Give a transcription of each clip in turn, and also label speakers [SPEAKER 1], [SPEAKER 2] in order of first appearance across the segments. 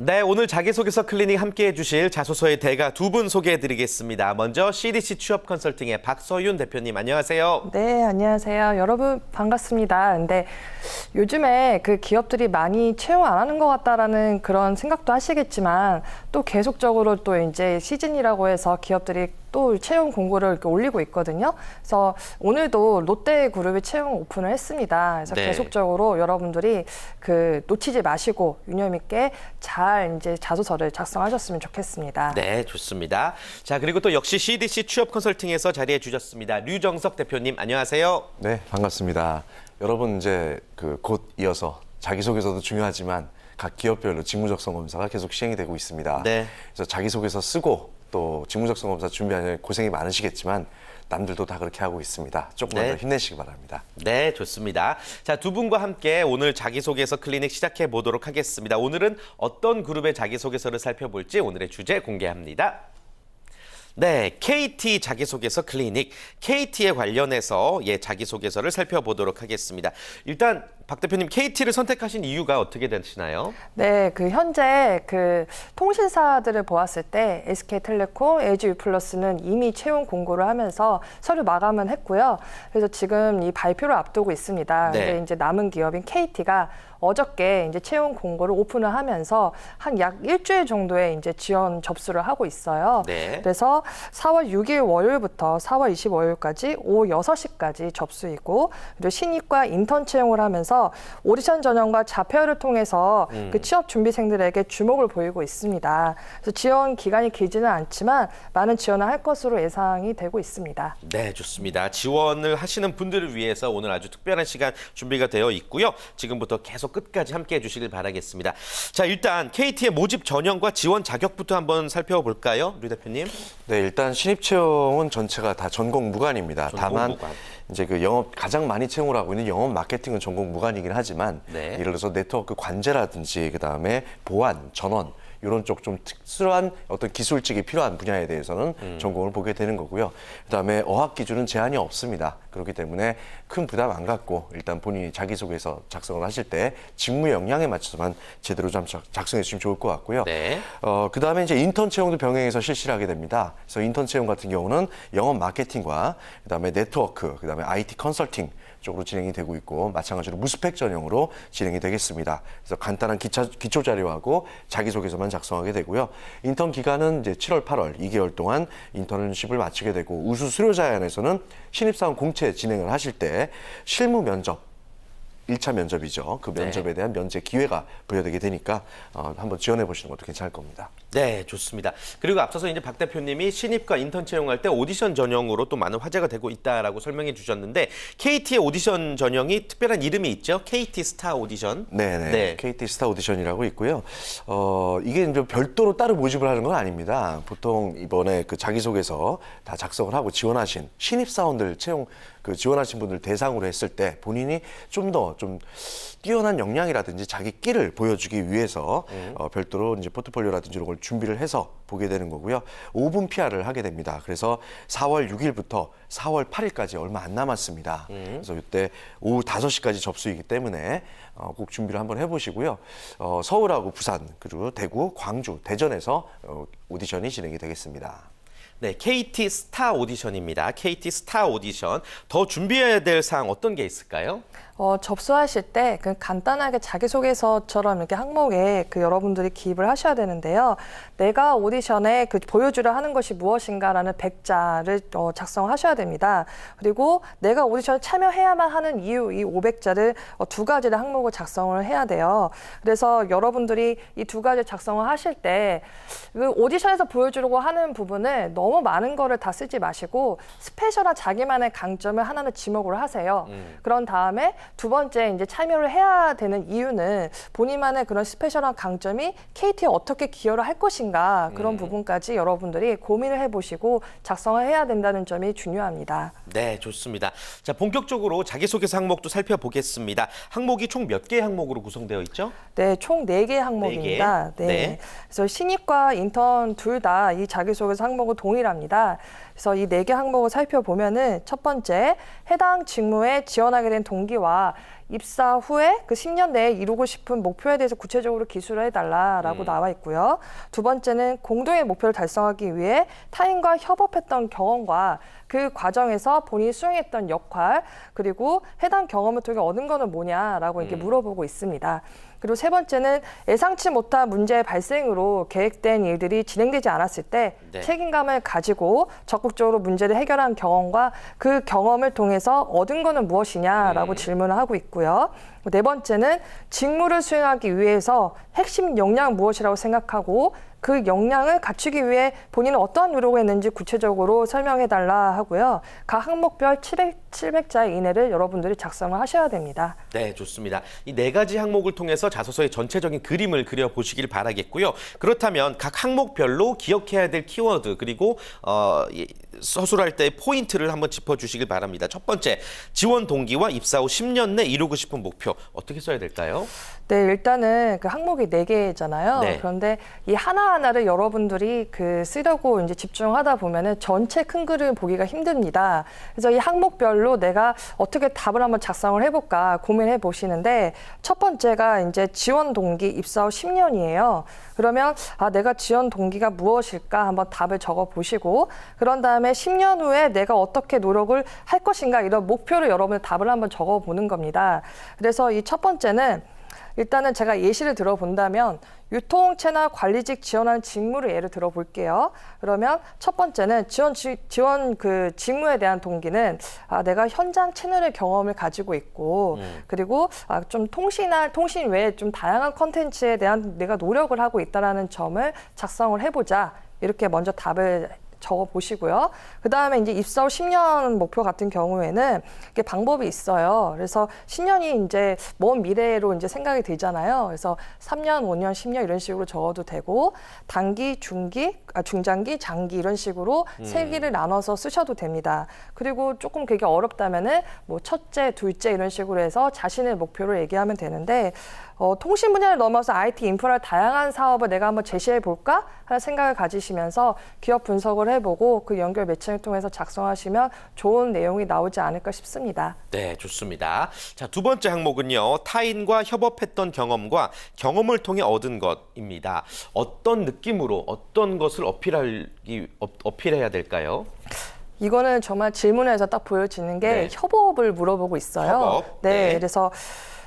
[SPEAKER 1] 네, 오늘 자기소개서 클리닉 함께해 주실 자소서의 대가 두 분 소개해 드리겠습니다. 먼저 CDC 취업 컨설팅의 박서윤 대표님, 안녕하세요.
[SPEAKER 2] 네, 안녕하세요. 여러분 반갑습니다. 근데 요즘에 그 기업들이 많이 채용 안 하는 것 같다라는 그런 생각도 하시겠지만 또 계속적으로 또 이제 시즌이라고 해서 기업들이 또 채용 공고를 이렇게 올리고 있거든요. 그래서 오늘도 롯데그룹이 채용 오픈을 했습니다. 그래서
[SPEAKER 1] 네.
[SPEAKER 2] 계속적으로 여러분들이 그 놓치지 마시고 유념 있게 잘 이제 자소서를 작성하셨으면 좋겠습니다.
[SPEAKER 1] 네, 좋습니다. 자, 그리고 또 역시 CDC 취업 컨설팅에서 자리해 주셨습니다. 류정석 대표님, 안녕하세요.
[SPEAKER 3] 네, 반갑습니다. 여러분 이제 곧 이어서 자기소개서도 중요하지만 각 기업별로 직무적성 검사가 계속 시행이 되고 있습니다.
[SPEAKER 1] 네.
[SPEAKER 3] 그래서 자기소개서 쓰고 또 직무적성 검사 준비하는 고생이 많으시겠지만 남들도 다 그렇게 하고 있습니다. 조금만 더 힘내시기 바랍니다.
[SPEAKER 1] 네, 좋습니다. 자, 두 분과 함께 오늘 자기소개서 클리닉 시작해 보도록 하겠습니다. 오늘은 어떤 그룹의 자기소개서를 살펴볼지 오늘의 주제 공개합니다. 네, KT 자기소개서 클리닉, KT에 관련해서 자기소개서를 살펴보도록 하겠습니다. 일단 박 대표님, KT를 선택하신 이유가 어떻게 되시나요?
[SPEAKER 2] 네, 그 현재 그 통신사들을 보았을 때 SK텔레콤, LG유플러스는 이미 채용 공고를 하면서 서류 마감은 했고요. 그래서 지금 이 발표를 앞두고 있습니다.
[SPEAKER 1] 네.
[SPEAKER 2] 근데 이제 남은 기업인 KT가 어저께 이제 채용 공고를 오픈을 하면서 한 약 일주일 정도의 이제 지원 접수를 하고 있어요.
[SPEAKER 1] 네.
[SPEAKER 2] 그래서 4월 6일 월요일부터 4월 25일까지 오후 6시까지 접수이고, 그리고 신입과 인턴 채용을 하면서 오디션 전형과 자폐를 통해서 그 취업 준비생들에게 주목을 보이고 있습니다. 그래서 지원 기간이 길지는 않지만 많은 지원을 할 것으로 예상이 되고 있습니다.
[SPEAKER 1] 네, 좋습니다. 지원을 하시는 분들을 위해서 오늘 아주 특별한 시간 준비가 되어 있고요. 지금부터 계속 끝까지 함께해 주시길 바라겠습니다. 자, 일단 KT의 모집 전형과 지원 자격부터 한번 살펴볼까요, 류 대표님?
[SPEAKER 3] 네, 일단 신입 채용은 전체가 다 전공 무관입니다.
[SPEAKER 1] 전공
[SPEAKER 3] 다만
[SPEAKER 1] 무관.
[SPEAKER 3] 이제 그 영업 가장 많이 채용을 하고 있는 영업 마케팅은 전공 무관이긴 하지만
[SPEAKER 1] 네.
[SPEAKER 3] 예를 들어서 네트워크 관제라든지 그다음에 보안, 전원 이런 쪽 좀 특수한 어떤 기술직이 필요한 분야에 대해서는 전공을 보게 되는 거고요. 그다음에 어학 기준은 제한이 없습니다. 그렇기 때문에 큰 부담 안 갖고 일단 본인이 자기소개서 작성을 하실 때 직무 역량에 맞춰서만 제대로 좀 작성해 주시면 좋을 것 같고요.
[SPEAKER 1] 네.
[SPEAKER 3] 그다음에 이제 인턴 채용도 병행해서 실시를 하게 됩니다. 그래서 인턴 채용 같은 경우는 영업 마케팅과 그다음에 네트워크, 그다음에 IT 컨설팅 쪽으로 진행이 되고 있고 마찬가지로 무스펙 전형으로 진행이 되겠습니다. 그래서 간단한 기초 자료하고 자기소개서만 작성하게 되고요. 인턴 기간은 이제 7월, 8월 2개월 동안 인턴십을 마치게 되고 우수 수료자연에서는 신입사원 공채 진행을 하실 때 실무 면접 1차 면접이죠. 그 면접에 대한 면제 기회가 부여되게 되니까 한번 지원해 보시는 것도 괜찮을 겁니다.
[SPEAKER 1] 네, 좋습니다. 그리고 앞서서 이제 박 대표님이 신입과 인턴 채용할 때 오디션 전형으로 또 많은 화제가 되고 있다라고 설명해 주셨는데 KT의 오디션 전형이 특별한 이름이 있죠? KT 스타 오디션.
[SPEAKER 3] 네네.
[SPEAKER 1] 네.
[SPEAKER 3] KT 스타 오디션이라고 있고요. 이게 이제 별도로 따로 모집을 하는 건 아닙니다. 보통 이번에 그 자기소개서 다 작성을 하고 지원하신 신입사원들 채용 지원하신 분들 대상으로 했을 때 본인이 좀 더 뛰어난 역량이라든지 자기 끼를 보여주기 위해서 별도로 이제 포트폴리오라든지 이런 걸 준비를 해서 보게 되는 거고요. 5분 PR을 하게 됩니다. 그래서 4월 6일부터 4월 8일까지 얼마 안 남았습니다. 그래서 이때 오후 5시까지 접수이기 때문에 꼭 준비를 한번 해보시고요. 서울하고 부산, 그리고 대구, 광주, 대전에서 오디션이 진행이 되겠습니다.
[SPEAKER 1] 네, KT 스타 오디션입니다. KT 스타 오디션. 더 준비해야 될 사항 어떤 게 있을까요?
[SPEAKER 2] 접수하실 때 그 간단하게 자기소개서처럼 이렇게 항목에 그 여러분들이 기입을 하셔야 되는데요. 내가 오디션에 그 보여주려 하는 것이 무엇인가라는 100자를 작성하셔야 됩니다. 그리고 내가 오디션에 참여해야만 하는 이유, 이 500자를 두 가지의 항목을 작성을 해야 돼요. 그래서 여러분들이 이 두 가지 작성을 하실 때 그 오디션에서 보여주려고 하는 부분을 너무 많은 거를 다 쓰지 마시고 스페셜한 자기만의 강점을 하나는 지목을 하세요. 그런 다음에 두 번째 이제 참여를 해야 되는 이유는 본인만의 그런 스페셜한 강점이 KT에 어떻게 기여를 할 것인가 그런 부분까지 여러분들이 고민을 해보시고 작성을 해야 된다는 점이 중요합니다.
[SPEAKER 1] 네, 좋습니다. 자, 본격적으로 자기소개서 항목도 살펴보겠습니다. 항목이 총 몇 개의 항목으로 구성되어 있죠?
[SPEAKER 2] 네, 총 4개 항목입니다.
[SPEAKER 1] 네 개? 네.
[SPEAKER 2] 그래서 신입과 인턴 둘 다 이 자기소개서 항목은 동일합니다. 그래서 이 4개 항목을 살펴보면은 첫 번째, 해당 직무에 지원하게 된 동기와 입사 후에 그 10년 내에 이루고 싶은 목표에 대해서 구체적으로 기술을 해달라라고 나와 있고요. 두 번째는 공동의 목표를 달성하기 위해 타인과 협업했던 경험과 그 과정에서 본인이 수행했던 역할, 그리고 해당 경험을 통해 얻은 거는 뭐냐라고 이렇게 물어보고 있습니다. 그리고 세 번째는 예상치 못한 문제의 발생으로 계획된 일들이 진행되지 않았을 때
[SPEAKER 1] 네.
[SPEAKER 2] 책임감을 가지고 적극적으로 문제를 해결한 경험과 그 경험을 통해서 얻은 거는 무엇이냐라고 질문을 하고 있고요. 네 번째는 직무를 수행하기 위해서 핵심 역량 무엇이라고 생각하고 그 역량을 갖추기 위해 본인은 어떠한 노력을 했는지 구체적으로 설명해달라 하고요. 각 항목별 700자 이내를 여러분들이 작성을 하셔야 됩니다.
[SPEAKER 1] 네, 좋습니다. 이 4가지 항목을 통해서 자소서의 전체적인 그림을 그려보시길 바라겠고요. 그렇다면 각 항목별로 기억해야 될 키워드 그리고 서술할 때 포인트를 한번 짚어주시길 바랍니다. 첫 번째, 지원 동기와 입사 후 10년 내 이루고 싶은 목표. 어떻게 써야 될까요?
[SPEAKER 2] 네, 일단은 그 항목이 4개잖아요.
[SPEAKER 1] 네.
[SPEAKER 2] 그런데 이 하나하나를 여러분들이 쓰려고 이제 집중하다 보면은 전체 큰 그림 보기가 힘듭니다. 그래서 이 항목별로 내가 어떻게 답을 한번 작성을 해볼까 고민해 보시는데 첫 번째가 이제 지원 동기 입사 후 10년이에요. 그러면 내가 지원 동기가 무엇일까 한번 답을 적어 보시고 그런 다음에 10년 후에 내가 어떻게 노력을 할 것인가 이런 목표를 여러분의 답을 한번 적어 보는 겁니다. 그래서 이 첫 번째는 일단은 제가 예시를 들어본다면 유통채널 관리직 지원하는 직무를 예를 들어 볼게요. 그러면 첫 번째는 지원 그 직무에 대한 동기는 내가 현장 채널의 경험을 가지고 있고 그리고 좀 통신 외에 좀 다양한 컨텐츠에 대한 내가 노력을 하고 있다라는 점을 작성을 해보자. 이렇게 먼저 답을 적어 보시고요. 그 다음에 이제 입사 후 10년 목표 같은 경우에는 이게 방법이 있어요. 그래서 10년이 이제 먼 미래로 이제 생각이 들잖아요. 그래서 3년, 5년, 10년 이런 식으로 적어도 되고 단기, 중장기, 장기 이런 식으로 3개를 나눠서 쓰셔도 됩니다. 그리고 조금 그게 어렵다면은 뭐 첫째, 둘째 이런 식으로 해서 자신의 목표를 얘기하면 되는데 통신 분야를 넘어서 IT 인프라 다양한 사업을 내가 한번 제시해 볼까 하는 생각을 가지시면서 기업 분석을 해보고 그 연결 매칭을 통해서 작성하시면 좋은 내용이 나오지 않을까 싶습니다.
[SPEAKER 1] 네, 좋습니다. 자, 두 번째 항목은요. 타인과 협업했던 경험과 경험을 통해 얻은 것입니다. 어떤 느낌으로 어떤 것을 어필해야 될까요?
[SPEAKER 2] 이거는 정말 질문에서 딱 보여지는 게
[SPEAKER 1] 네.
[SPEAKER 2] 협업을 물어보고 있어요.
[SPEAKER 1] 협업?
[SPEAKER 2] 네,
[SPEAKER 1] 네.
[SPEAKER 2] 그래서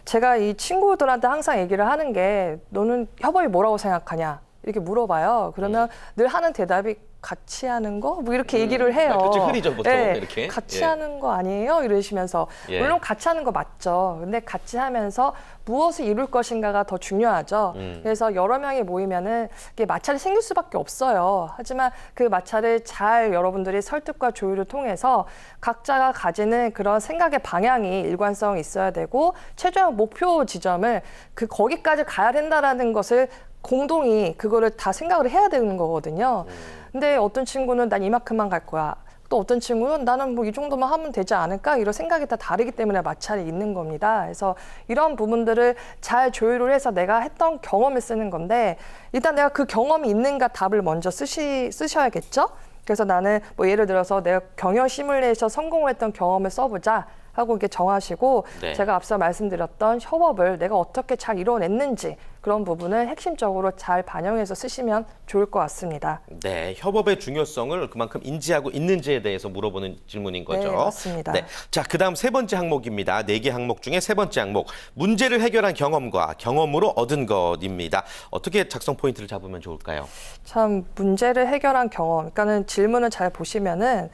[SPEAKER 2] 제가 이 친구들한테 항상 얘기를 하는 게 너는 협업이 뭐라고 생각하냐 이렇게 물어봐요. 그러면 늘 하는 대답이 같이 하는 거? 뭐 이렇게 얘기를 해요.
[SPEAKER 1] 그치, 흐리죠, 보통 이렇게.
[SPEAKER 2] 같이
[SPEAKER 1] 예.
[SPEAKER 2] 하는 거 아니에요? 이러시면서.
[SPEAKER 1] 예.
[SPEAKER 2] 물론 같이 하는 거 맞죠. 근데 같이 하면서 무엇을 이룰 것인가가 더 중요하죠. 그래서 여러 명이 모이면은 이게 마찰이 생길 수밖에 없어요. 하지만 그 마찰을 잘 여러분들이 설득과 조율을 통해서 각자가 가지는 그런 생각의 방향이 일관성이 있어야 되고 최종 목표 지점을 거기까지 가야 된다라는 것을 공동이 그거를 다 생각을 해야 되는 거거든요. 근데 어떤 친구는 난 이만큼만 갈 거야. 또 어떤 친구는 나는 뭐 이 정도만 하면 되지 않을까? 이런 생각이 다 다르기 때문에 마찰이 있는 겁니다. 그래서 이런 부분들을 잘 조율을 해서 내가 했던 경험을 쓰는 건데 일단 내가 그 경험이 있는가 답을 먼저 쓰셔야겠죠? 그래서 나는 뭐 예를 들어서 내가 경영 시뮬레이션 성공을 했던 경험을 써보자. 하고 이렇게 정하시고
[SPEAKER 1] 네.
[SPEAKER 2] 제가 앞서 말씀드렸던 협업을 내가 어떻게 잘 이뤄냈는지 그런 부분을 핵심적으로 잘 반영해서 쓰시면 좋을 것 같습니다.
[SPEAKER 1] 네, 협업의 중요성을 그만큼 인지하고 있는지에 대해서 물어보는 질문인 거죠.
[SPEAKER 2] 네, 맞습니다.
[SPEAKER 1] 네, 자, 그다음 세 번째 항목입니다. 4개 항목 중에 세 번째 항목, 문제를 해결한 경험과 경험으로 얻은 것입니다. 어떻게 작성 포인트를 잡으면 좋을까요?
[SPEAKER 2] 참 문제를 해결한 경험, 그러니까는 질문을 잘 보시면은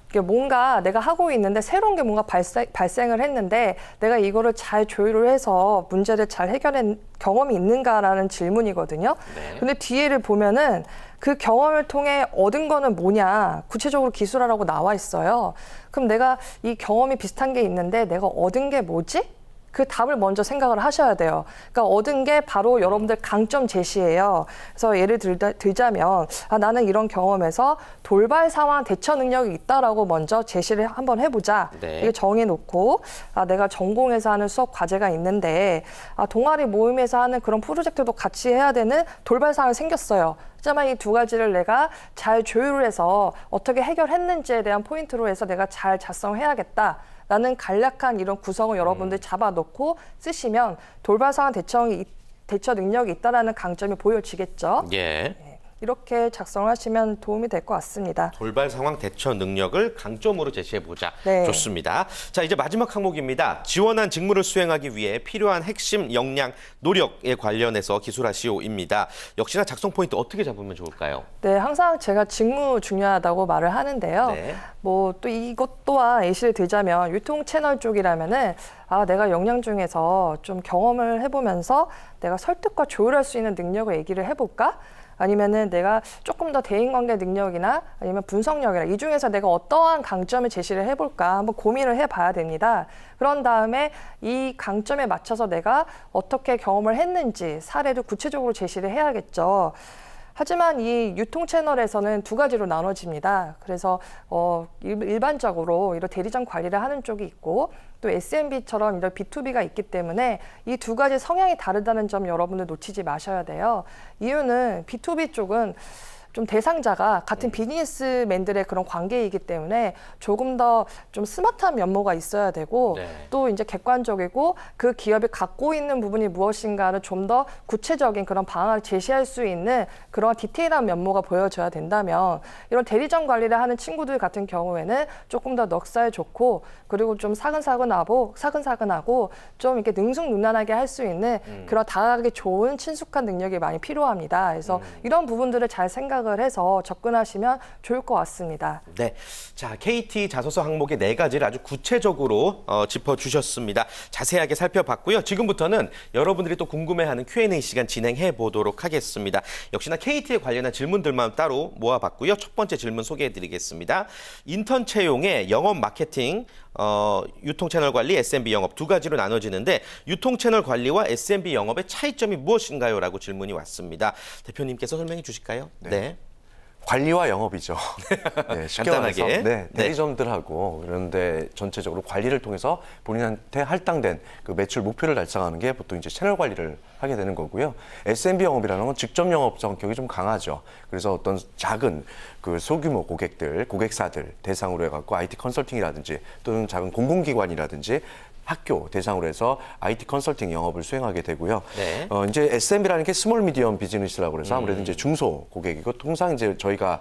[SPEAKER 2] 이게 뭔가 내가 하고 있는데 새로운 게 뭔가 발생을 했는데 내가 이거를 잘 조율을 해서 문제를 잘 해결한 경험이 있는가라는 질문이거든요.
[SPEAKER 1] 네.
[SPEAKER 2] 근데 뒤에를 보면은 그 경험을 통해 얻은 거는 뭐냐 구체적으로 기술하라고 나와 있어요. 그럼 내가 이 경험이 비슷한 게 있는데 내가 얻은 게 뭐지? 그 답을 먼저 생각을 하셔야 돼요. 그러니까 얻은 게 바로 여러분들 강점 제시예요. 그래서 예를 들자면 나는 이런 경험에서 돌발 상황 대처 능력이 있다라고 먼저 제시를 한번 해보자.
[SPEAKER 1] 네.
[SPEAKER 2] 이게 정해놓고 내가 전공에서 하는 수업 과제가 있는데 동아리 모임에서 하는 그런 프로젝트도 같이 해야 되는 돌발 상황이 생겼어요. 하지만 이 두 가지를 내가 잘 조율을 해서 어떻게 해결했는지에 대한 포인트로 해서 내가 잘 작성해야겠다. 라는 간략한 이런 구성을 여러분들 잡아놓고 쓰시면 돌발 상황 대처 능력이 있다라는 강점이 보여지겠죠.
[SPEAKER 1] 예.
[SPEAKER 2] 이렇게 작성을 하시면 도움이 될 것 같습니다.
[SPEAKER 1] 돌발 상황 대처 능력을 강점으로 제시해보자.
[SPEAKER 2] 네.
[SPEAKER 1] 좋습니다. 자, 이제 마지막 항목입니다. 지원한 직무를 수행하기 위해 필요한 핵심 역량, 노력에 관련해서 기술하시오입니다. 역시나 작성 포인트 어떻게 잡으면 좋을까요?
[SPEAKER 2] 네, 항상 제가 직무 중요하다고 말을 하는데요.
[SPEAKER 1] 네.
[SPEAKER 2] 뭐 또 이것 또한 예시를 들자면 유통 채널 쪽이라면은 내가 역량 중에서 좀 경험을 해보면서 내가 설득과 조율할 수 있는 능력을 얘기를 해볼까? 아니면은 내가 조금 더 대인관계 능력이나 아니면 분석력이나 이 중에서 내가 어떠한 강점을 제시를 해볼까 한번 고민을 해봐야 됩니다. 그런 다음에 이 강점에 맞춰서 내가 어떻게 경험을 했는지 사례를 구체적으로 제시를 해야겠죠. 하지만 이 유통 채널에서는 두 가지로 나눠집니다. 그래서 일반적으로 이런 대리점 관리를 하는 쪽이 있고 또 SMB처럼 이런 B2B가 있기 때문에 이 두 가지 성향이 다르다는 점 여러분들 놓치지 마셔야 돼요. 이유는 B2B 쪽은 좀 대상자가 같은 비즈니스맨들의 그런 관계이기 때문에 조금 더 좀 스마트한 면모가 있어야 되고
[SPEAKER 1] 네.
[SPEAKER 2] 또 이제 객관적이고 그 기업이 갖고 있는 부분이 무엇인가를 좀 더 구체적인 그런 방안을 제시할 수 있는 그런 디테일한 면모가 보여져야 된다면 이런 대리점 관리를 하는 친구들 같은 경우에는 조금 더 넉살 좋고 그리고 좀 사근사근하고 좀 이렇게 능숙능란하게 할 수 있는 그런 다가가기 좋은 친숙한 능력이 많이 필요합니다. 그래서 이런 부분들을 잘 생각을 해서 접근하시면 좋을 것 같습니다.
[SPEAKER 1] 네. 자, KT 자소서 항목의 4가지를 아주 구체적으로 짚어주셨습니다. 자세하게 살펴봤고요. 지금부터는 여러분들이 또 궁금해하는 Q&A 시간 진행해 보도록 하겠습니다. 역시나 KT에 관련한 질문들만 따로 모아봤고요. 첫 번째 질문 소개해드리겠습니다. 인턴 채용의 영업 마케팅, 유통 채널 관리, SMB 영업 두 가지로 나눠지는데 유통 채널 관리와 SMB 영업의 차이점이 무엇인가요? 라고 질문이 왔습니다. 대표님께서 설명해 주실까요? 네.
[SPEAKER 3] 관리와 영업이죠. 네, 쉽게
[SPEAKER 1] 간단하게.
[SPEAKER 3] 말해서
[SPEAKER 1] 네.
[SPEAKER 3] 대리점들하고 그런데 전체적으로 관리를 통해서 본인한테 할당된 그 매출 목표를 달성하는 게 보통 이제 채널 관리를 하게 되는 거고요. SMB 영업이라는 건 직접 영업 성격이 좀 강하죠. 그래서 어떤 작은 그 소규모 고객사들 대상으로 해갖고 IT 컨설팅이라든지 또는 작은 공공기관이라든지 학교 대상으로 해서 IT 컨설팅 영업을 수행하게 되고요.
[SPEAKER 1] 네.
[SPEAKER 3] 이제 SMB라는 게 스몰 미디엄 비즈니스라고 그래서 아무래도 이제 중소 고객이고 통상 이제 저희가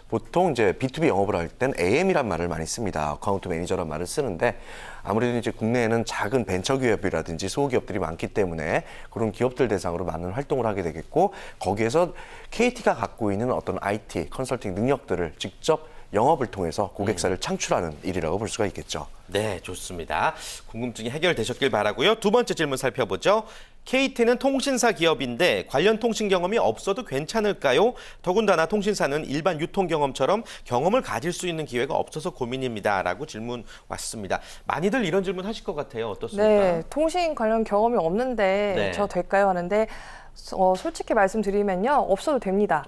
[SPEAKER 3] 보통 이제 B2B 영업을 할 땐 AM이란 말을 많이 씁니다. 어카운트 매니저란 말을 쓰는데 아무래도 이제 국내에는 작은 벤처 기업이라든지 소기업들이 많기 때문에 그런 기업들 대상으로 많은 활동을 하게 되겠고 거기에서 KT가 갖고 있는 어떤 IT 컨설팅 능력들을 직접 영업을 통해서 고객사를 창출하는 일이라고 볼 수가 있겠죠.
[SPEAKER 1] 네, 좋습니다. 궁금증이 해결되셨길 바라고요. 두 번째 질문 살펴보죠. KT는 통신사 기업인데 관련 통신 경험이 없어도 괜찮을까요? 더군다나 통신사는 일반 유통 경험처럼 경험을 가질 수 있는 기회가 없어서 고민입니다. 라고 질문 왔습니다. 많이들 이런 질문 하실 것 같아요. 어떻습니까?
[SPEAKER 2] 네, 통신 관련 경험이 없는데
[SPEAKER 1] 네.
[SPEAKER 2] 저 될까요? 하는데 솔직히 말씀드리면요, 없어도 됩니다.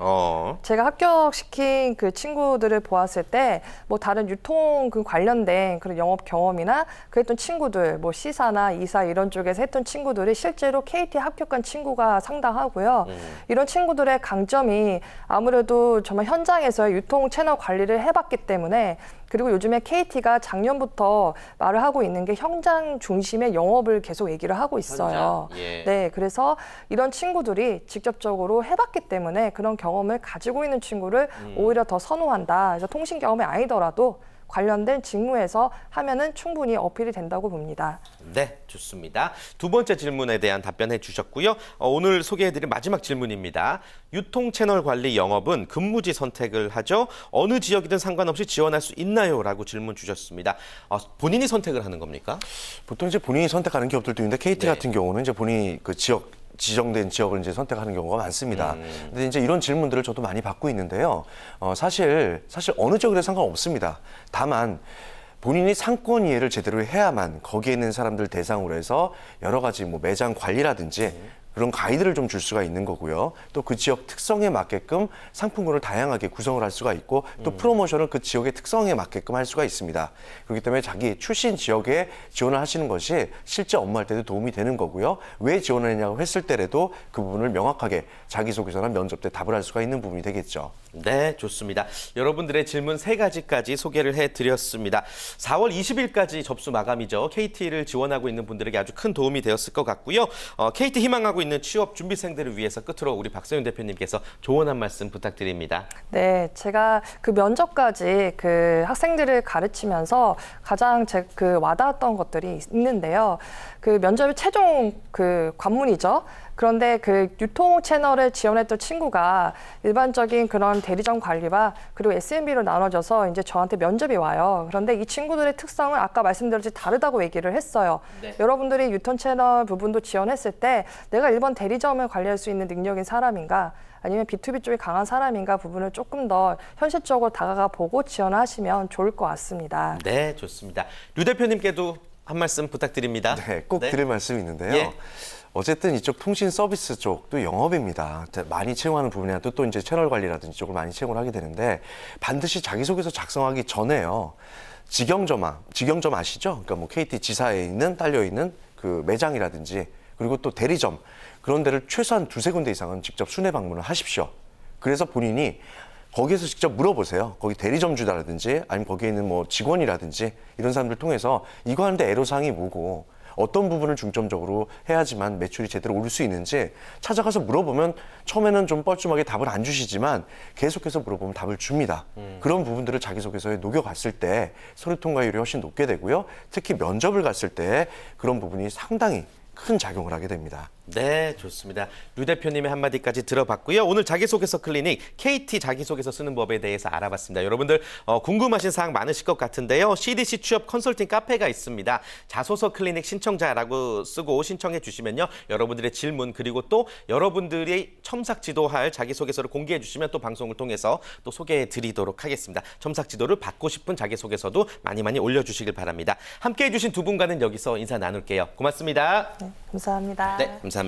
[SPEAKER 2] 제가 합격시킨 그 친구들을 보았을 때, 뭐 다른 유통 그 관련된 그런 영업 경험이나 그랬던 친구들, 뭐 C사나 E사 이런 쪽에서 했던 친구들이 실제로 KT에 합격한 친구가 상당하고요. 이런 친구들의 강점이 아무래도 정말 현장에서의 유통 채널 관리를 해봤기 때문에 그리고 요즘에 KT가 작년부터 말을 하고 있는 게 현장 중심의 영업을 계속 얘기를 하고 있어요.
[SPEAKER 1] 현장? 예.
[SPEAKER 2] 네, 그래서 이런 친구들이 직접적으로 해봤기 때문에 그런 경험을 가지고 있는 친구를 오히려 더 선호한다. 그래서 통신 경험이 아니더라도 관련된 직무에서 하면은 충분히 어필이 된다고 봅니다.
[SPEAKER 1] 네, 좋습니다. 두 번째 질문에 대한 답변해 주셨고요. 오늘 소개해드릴 마지막 질문입니다. 유통 채널 관리 영업은 근무지 선택을 하죠. 어느 지역이든 상관없이 지원할 수 있나요? 라고 질문 주셨습니다. 본인이 선택을 하는 겁니까?
[SPEAKER 3] 보통 이제 본인이 선택하는 기업들도 있는데 KT
[SPEAKER 1] 네.
[SPEAKER 3] 같은 경우는 이제 본인이 그 지정된 지역을 이제 선택하는 경우가 많습니다. 근데 이제 이런 질문들을 저도 많이 받고 있는데요. 사실 어느 지역이든 상관없습니다. 다만 본인이 상권 이해를 제대로 해야만 거기에 있는 사람들 대상으로 해서 여러 가지 뭐 매장 관리라든지 그런 가이드를 좀 줄 수가 있는 거고요. 또 그 지역 특성에 맞게끔 상품군을 다양하게 구성을 할 수가 있고 또 프로모션을 그 지역의 특성에 맞게끔 할 수가 있습니다. 그렇기 때문에 자기 출신 지역에 지원을 하시는 것이 실제 업무할 때도 도움이 되는 거고요. 왜 지원을 했냐고 했을 때라도 그 부분을 명확하게 자기소개서나 면접 때 답을 할 수가 있는 부분이 되겠죠.
[SPEAKER 1] 네, 좋습니다. 여러분들의 질문 3가지까지 소개를 해드렸습니다. 4월 20일까지 접수 마감이죠. KT를 지원하고 있는 분들에게 아주 큰 도움이 되었을 것 같고요. KT 희망하고 있는 취업 준비생들을 위해서 끝으로 우리 박서윤 대표님께서 조언 한 말씀 부탁드립니다.
[SPEAKER 2] 네, 제가 그 면접까지 그 학생들을 가르치면서 가장 그 와닿았던 것들이 있는데요. 그 면접의 최종 그 관문이죠. 그런데 그 유통 채널을 지원했던 친구가 일반적인 그런 대리점 관리와 그리고 SMB로 나눠져서 이제 저한테 면접이 와요. 그런데 이 친구들의 특성은 아까 말씀드렸듯이 다르다고 얘기를 했어요.
[SPEAKER 1] 네.
[SPEAKER 2] 여러분들이 유통 채널 부분도 지원했을 때 내가 일반 대리점을 관리할 수 있는 능력인 사람인가 아니면 B2B 쪽이 강한 사람인가 부분을 조금 더 현실적으로 다가가 보고 지원을 하시면 좋을 것 같습니다.
[SPEAKER 1] 네, 좋습니다. 류 대표님께도 한 말씀 부탁드립니다.
[SPEAKER 3] 네, 꼭 드릴 말씀이 있는데요.
[SPEAKER 1] 예.
[SPEAKER 3] 어쨌든 이쪽 통신 서비스 쪽도 영업입니다. 많이 채용하는 부분이나 또 이제 채널 관리라든지 쪽을 많이 채용을 하게 되는데 반드시 자기소개서 작성하기 전에요. 직영점 아시죠? 그러니까 뭐 KT 지사에 있는 딸려 있는 그 매장이라든지 그리고 또 대리점 그런 데를 최소한 2-3군데 이상은 직접 순회 방문을 하십시오. 그래서 본인이 거기에서 직접 물어보세요. 거기 대리점주라든지 아니면 거기에 있는 뭐 직원이라든지 이런 사람들 통해서 이거 하는데 애로사항이 뭐고 어떤 부분을 중점적으로 해야지만 매출이 제대로 오를 수 있는지 찾아가서 물어보면 처음에는 좀 뻘쭘하게 답을 안 주시지만 계속해서 물어보면 답을 줍니다. 그런 부분들을 자기소개서에 녹여갔을 때 서류 통과율이 훨씬 높게 되고요. 특히 면접을 갔을 때 그런 부분이 상당히 큰 작용을 하게 됩니다.
[SPEAKER 1] 네, 좋습니다. 류 대표님의 한마디까지 들어봤고요. 오늘 자기소개서 클리닉 KT 자기소개서 쓰는 법에 대해서 알아봤습니다. 여러분들 궁금하신 사항 많으실 것 같은데요. CDC 취업 컨설팅 카페가 있습니다. 자소서 클리닉 신청자라고 쓰고 신청해 주시면요. 여러분들의 질문 그리고 또 여러분들이 첨삭 지도할 자기소개서를 공개해 주시면 또 방송을 통해서 또 소개해 드리도록 하겠습니다. 첨삭 지도를 받고 싶은 자기소개서도 많이 올려주시길 바랍니다. 함께해 주신 두 분과는 여기서 인사 나눌게요. 고맙습니다.
[SPEAKER 2] 네, 감사합니다.
[SPEAKER 1] 네, 감사합니다.